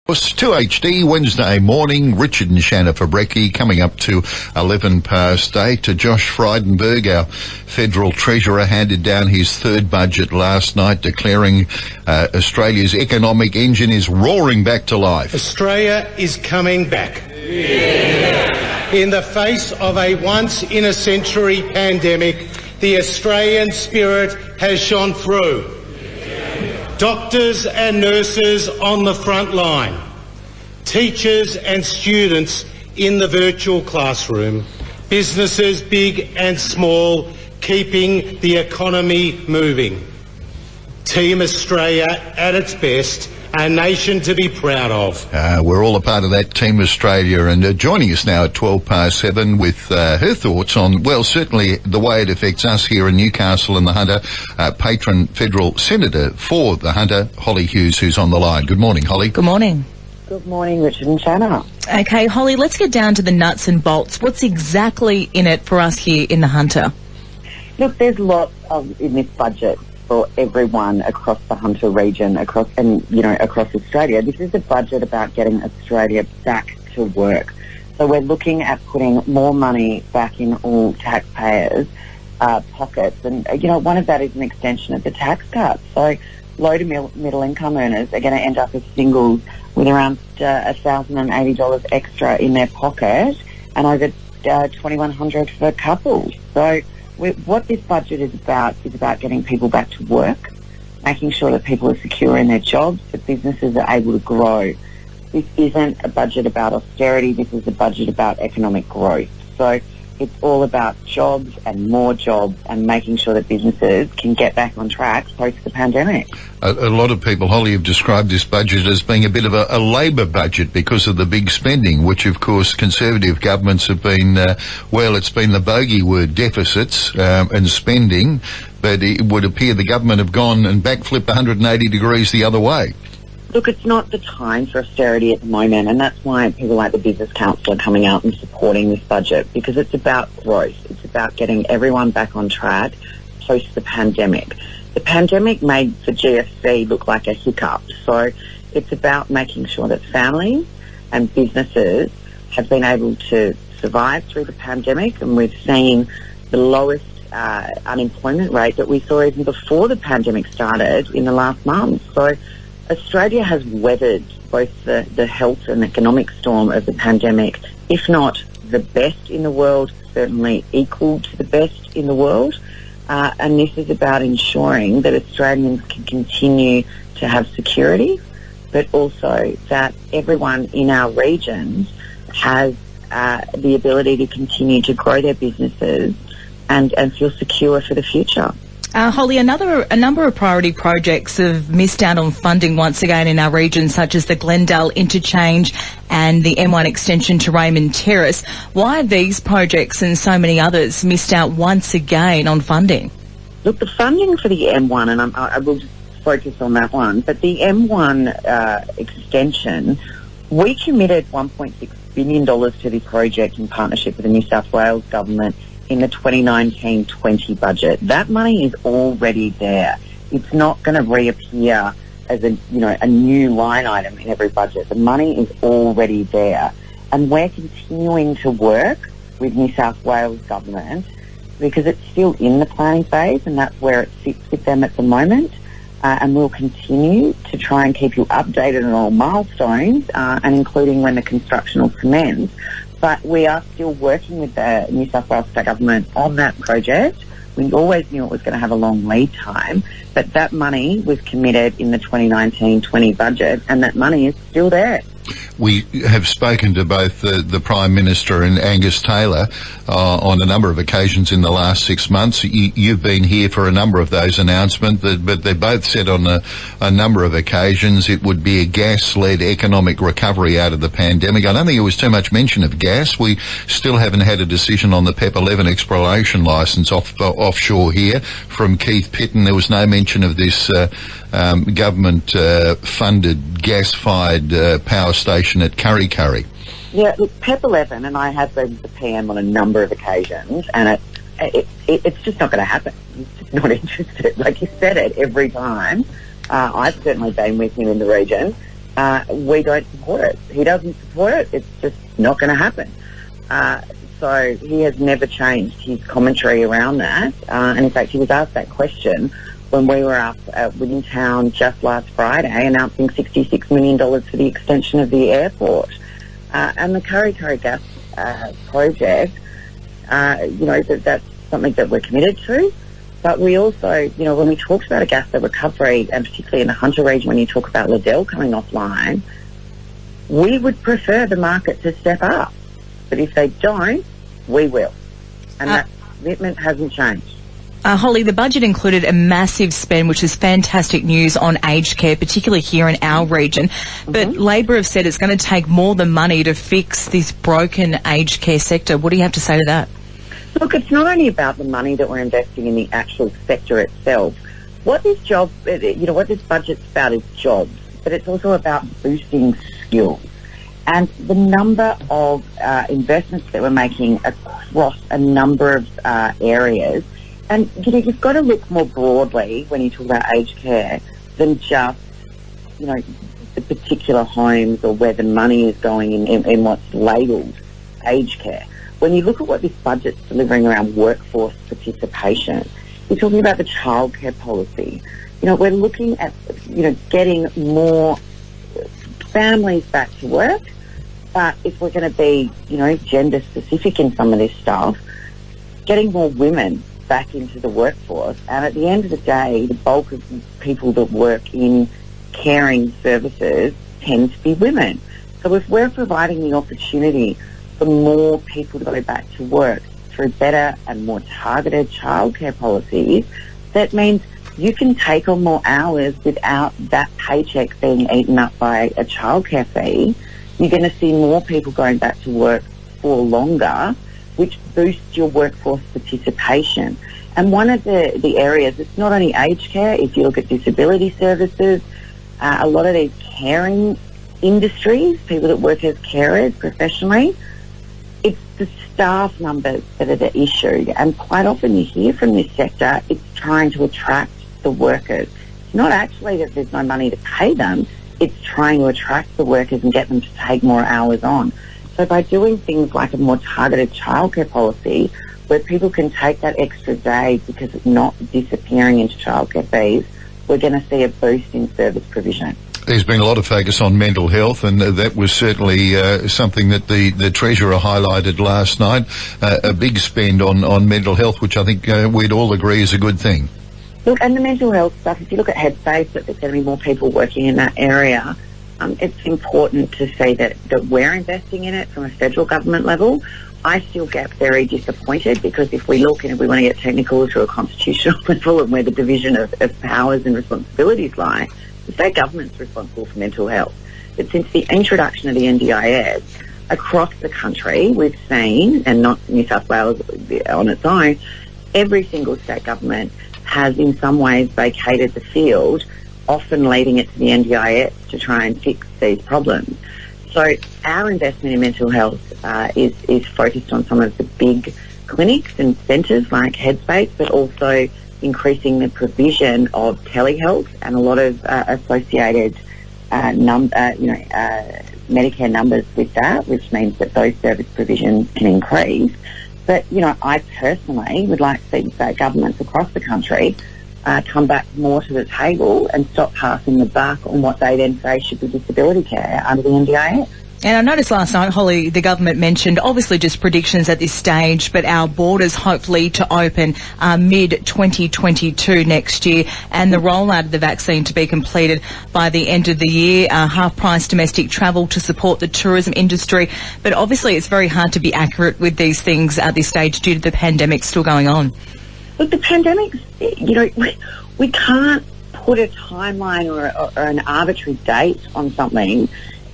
It's 2HD Wednesday morning. Richard and Shanna for brekkie, coming up to 11 past 8. Josh Frydenberg, our Federal Treasurer, handed down his third budget last night, declaring Australia's economic engine is roaring back to life. Australia is coming back. Yeah. In the face of a once-in-a-century pandemic, the Australian spirit has shone through. Doctors and nurses on the front line, teachers and students in the virtual classroom, businesses big and small, keeping the economy moving. Team Australia at its best, a nation to be proud of. We're all a part of that Team Australia, and joining us now at 12 past 7 with her thoughts on, well, certainly the way it affects us here in Newcastle and the Hunter, patron federal senator for the Hunter, Holly Hughes, who's on the line. Good morning, Holly. Good morning. Good morning, Richard and Shanna. Okay, Holly, let's get down to the nuts and bolts. What's exactly in it for us here in the Hunter? Look, there's lots in this budget for everyone across the Hunter region, across Australia. This is a budget about getting Australia back to work. So we're looking at putting more money back in all taxpayers' pockets. And, one of that is an extension of the tax cut. So low to middle income earners are going to end up as singles with around $1,080 extra in their pocket and over $2,100 for couples. So what this budget is about getting people back to work, making sure that people are secure in their jobs, that businesses are able to grow. This isn't a budget about austerity, this is a budget about economic growth. So it's all about jobs and more jobs and making sure that businesses can get back on track post the pandemic. A lot of people, Holly, have described this budget as being a bit of a Labor budget because of the big spending, which, of course, Conservative governments have been, it's been the bogey word, deficits and spending, but it would appear the government have gone and backflipped 180 degrees the other way. Look, it's not the time for austerity at the moment, and that's why people like the Business Council are coming out and supporting this budget, because it's about growth. It's about getting everyone back on track post the pandemic. The pandemic made the GFC look like a hiccup, so it's about making sure that families and businesses have been able to survive through the pandemic, and we've seen the lowest unemployment rate that we saw even before the pandemic started in the last month. So Australia has weathered both the health and economic storm of the pandemic, if not the best in the world, certainly equal to the best in the world. And this is about ensuring that Australians can continue to have security, but also that everyone in our regions has the ability to continue to grow their businesses and feel secure for the future. Holly, a number of priority projects have missed out on funding once again in our region, such as the Glendale Interchange and the M1 extension to Raymond Terrace. Why have these projects and so many others missed out once again on funding? Look, the funding for the M1, and I will just focus on that one, but the M1 extension, we committed $1.6 billion to this project in partnership with the New South Wales government in the 2019-20 budget. That money is already there. It's not going to reappear as a new line item in every budget. The money is already there. And we're continuing to work with New South Wales government because it's still in the planning phase, and that's where it sits with them at the moment. And we'll continue to try and keep you updated on all milestones, and including when the construction will commence. But we are still working with the New South Wales State Government on that project. We always knew it was going to have a long lead time, but that money was committed in the 2019-20 budget, and that money is still there. We have spoken to both the Prime Minister and Angus Taylor on a number of occasions in the last 6 months. You've been here for a number of those announcements, but they both said on a number of occasions it would be a gas-led economic recovery out of the pandemic. I don't think it was too much mention of gas. We still haven't had a decision on the PEP 11 exploration licence offshore here from Keith Pitton. There was no mention of this government-funded gas-fired power station at Kurri Kurri. Yeah, look, PEP 11, and I have been with the PM on a number of occasions, and it's just not going to happen. He's just not interested. Like, he said it every time. I've certainly been with him in the region. we don't support it. He doesn't support it. It's just not going to happen. So he has never changed his commentary around that. And in fact, he was asked that question when we were up within town just last Friday announcing $66 million for the extension of the airport. And the Kurri Kurri gas project, that's something that we're committed to. But we also, when we talked about a gas recovery, and particularly in the Hunter region, when you talk about Liddell coming offline, we would prefer the market to step up. But if they don't, we will. And that commitment hasn't changed. Holly, the budget included a massive spend, which is fantastic news on aged care, particularly here in our region. But Labor have said it's going to take more than money to fix this broken aged care sector. What do you have to say to that? Look, it's not only about the money that we're investing in the actual sector itself. What this budget's about is jobs, but it's also about boosting skills. And the number of investments that we're making across a number of areas. And, you've got to look more broadly when you talk about aged care than just, the particular homes or where the money is going in what's labelled aged care. When you look at what this budget's delivering around workforce participation, you're talking about the childcare policy. We're looking at, getting more families back to work. But if we're going to be, gender specific in some of this stuff, getting more women back into the workforce. And at the end of the day, the bulk of people that work in caring services tend to be women. So if we're providing the opportunity for more people to go back to work through better and more targeted childcare policies, that means you can take on more hours without that paycheck being eaten up by a childcare fee. You're going to see more people going back to work for longer, which boosts your workforce participation. And one of the areas, it's not only aged care, if you look at disability services, a lot of these caring industries, people that work as carers professionally, it's the staff numbers that are the issue. And quite often you hear from this sector, it's trying to attract the workers. It's not actually that there's no money to pay them, it's trying to attract the workers and get them to take more hours on. So by doing things like a more targeted childcare policy, where people can take that extra day because it's not disappearing into childcare fees, we're going to see a boost in service provision. There's been a lot of focus on mental health, and that was certainly something that the Treasurer highlighted last night. A big spend on mental health, which I think we'd all agree is a good thing. Look, and the mental health stuff, if you look at Headspace, that there's going to be more people working in that area. It's important to say that we're investing in it from a federal government level. I still get very disappointed because if we look and if we want to get technical to a constitutional level and where the division of powers and responsibilities lie, the state government's responsible for mental health. But since the introduction of the NDIS, across the country, we've seen, and not New South Wales on its own, every single state government has in some ways vacated the field, often leaving it to the NDIS to try and fix these problems. So our investment in mental health is focused on some of the big clinics and centres like Headspace, but also increasing the provision of telehealth and a lot of associated Medicare numbers with that, which means that those service provisions can increase. But, I personally would like to see state governments across the country come back more to the table and stop passing the buck on what they then say should be disability care under the NDIS. And I noticed last night, Holly, the government mentioned, obviously just predictions at this stage, but our borders hopefully to open mid-2022 next year, and the rollout of the vaccine to be completed by the end of the year, half-price domestic travel to support the tourism industry. But obviously it's very hard to be accurate with these things at this stage due to the pandemic still going on. Look, the pandemic, we can't put a timeline or an arbitrary date on something.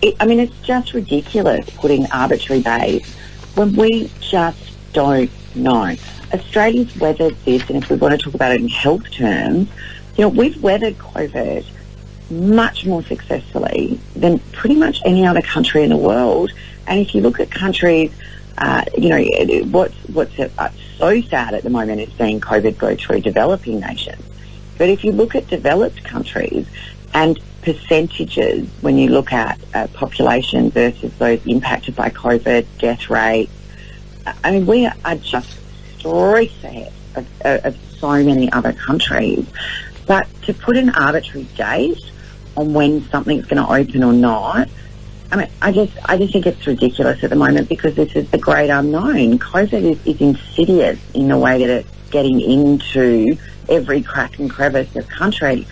It's just ridiculous putting arbitrary dates when we just don't know. Australia's weathered this, and if we want to talk about it in health terms, we've weathered COVID much more successfully than pretty much any other country in the world. And if you look at countries, what's so sad at the moment is seeing COVID go through developing nations. But if you look at developed countries, And percentages, when you look at population versus those impacted by COVID, death rate, I mean, we are just streets ahead of so many other countries. But to put an arbitrary date on when something's going to open or not, I mean, I just think it's ridiculous at the moment, because this is the great unknown. COVID is insidious in the way that it's getting into every crack and crevice of country.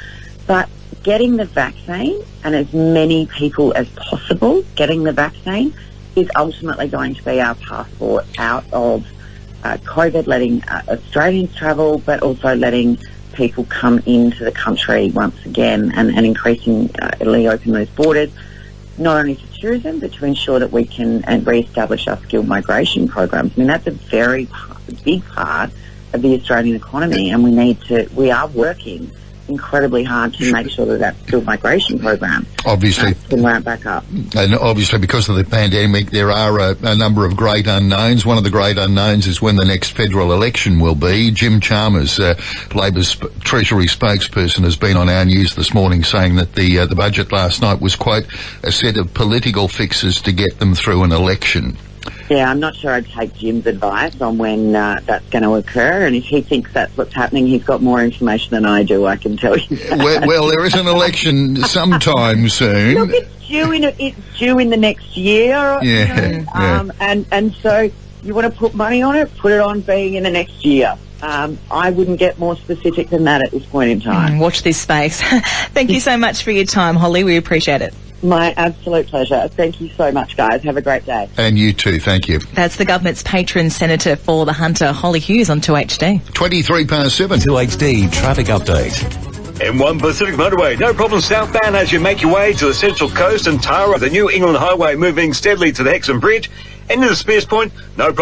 But getting the vaccine, and as many people as possible getting the vaccine, is ultimately going to be our passport out of COVID, letting Australians travel, but also letting people come into the country once again, and increasingly open those borders, not only for tourism, but to ensure that we can re-establish our skilled migration programs. I mean, that's a very big part of the Australian economy, and we are working incredibly hard to make sure that skilled migration program obviously can ramp back up. And obviously, because of the pandemic, there are a number of great unknowns. One of the great unknowns is when the next federal election will be. Jim Chalmers, Labor's Treasury spokesperson, has been on our news this morning saying that the budget last night was, quote, a set of political fixes to get them through an election. Yeah, I'm not sure I'd take Jim's advice on when that's going to occur, and if he thinks that's what's happening, he's got more information than I do, I can tell you. Well, there is an election sometime soon. Look, it's due in the next year. Yeah, And so you want to put money on it, put it on being in the next year. I wouldn't get more specific than that at this point in time. Watch this space. Thank you so much for your time, Holly. We appreciate it. My absolute pleasure. Thank you so much, guys. Have a great day. And you too. Thank you. That's the government's patron senator for the Hunter, Holly Hughes, on 2HD. 7:23. 2HD traffic update. M1 Pacific Motorway, no problem southbound as you make your way to the Central Coast and Tara. The New England Highway moving steadily to the Hexham Bridge. End of the Spears Point, no problem.